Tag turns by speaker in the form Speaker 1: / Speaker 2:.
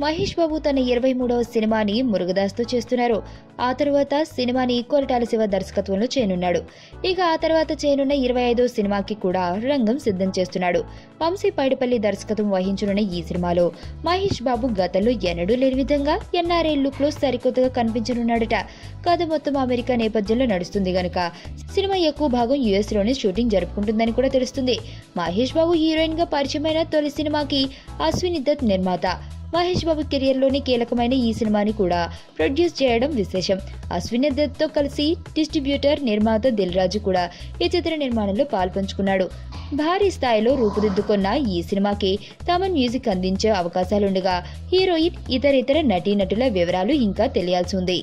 Speaker 1: మహేష్ బాబు తన 23వ సినిమాని మురుగదాస్తో చేస్తున్నారు. ఆ తర్వాత సినిమాని కొరటాల శివ దర్శకత్వంలో చేయనున్నాడు. ఇక ఆ తర్వాత చేయనున్న 25వ సినిమాకి కూడా రంగం సిద్ధం చేస్తున్నాడు. వంశీ పైడిపల్లి దర్శకత్వం వహించనున్న ఈ సినిమాలో మహేష్ బాబు గతంలో ఎన్నడూ లేని విధంగా ఎన్ఆర్ఐ లుక్ లో సరికొత్తగా కనిపించనున్నాడట. కథ మొత్తం అమెరికా నేపథ్యంలో నడుస్తుంది గనుక సినిమా ఎక్కువ భాగం యుఎస్ లోనే షూటింగ్ జరుపుకుంటుందని కూడా తెలుస్తుంది. మహేష్ బాబు హీరోయిన్ గా పరిచయమైన తొలి సినిమాకి అశ్విని దత్ నిర్మాత. మహేష్ బాబు కెరియర్ లోని కీలకమైన ఈ సినిమాని కూడా ప్రొడ్యూస్ చేయడం విశేషం. అశ్విని దత్ తో కలిసి డిస్ట్రిబ్యూటర్ నిర్మాత దిల్ రాజు కూడా ఈ చిత్ర నిర్మాణంలో పాల్పంచుకున్నాడు. భారీ స్థాయిలో రూపుదిద్దుకున్న ఈ సినిమాకి తమన్ మ్యూజిక్ అందించే అవకాశాలుండగా హీరోయిన్ ఇతర నటీనటుల వివరాలు ఇంకా తెలియాల్సి ఉంది.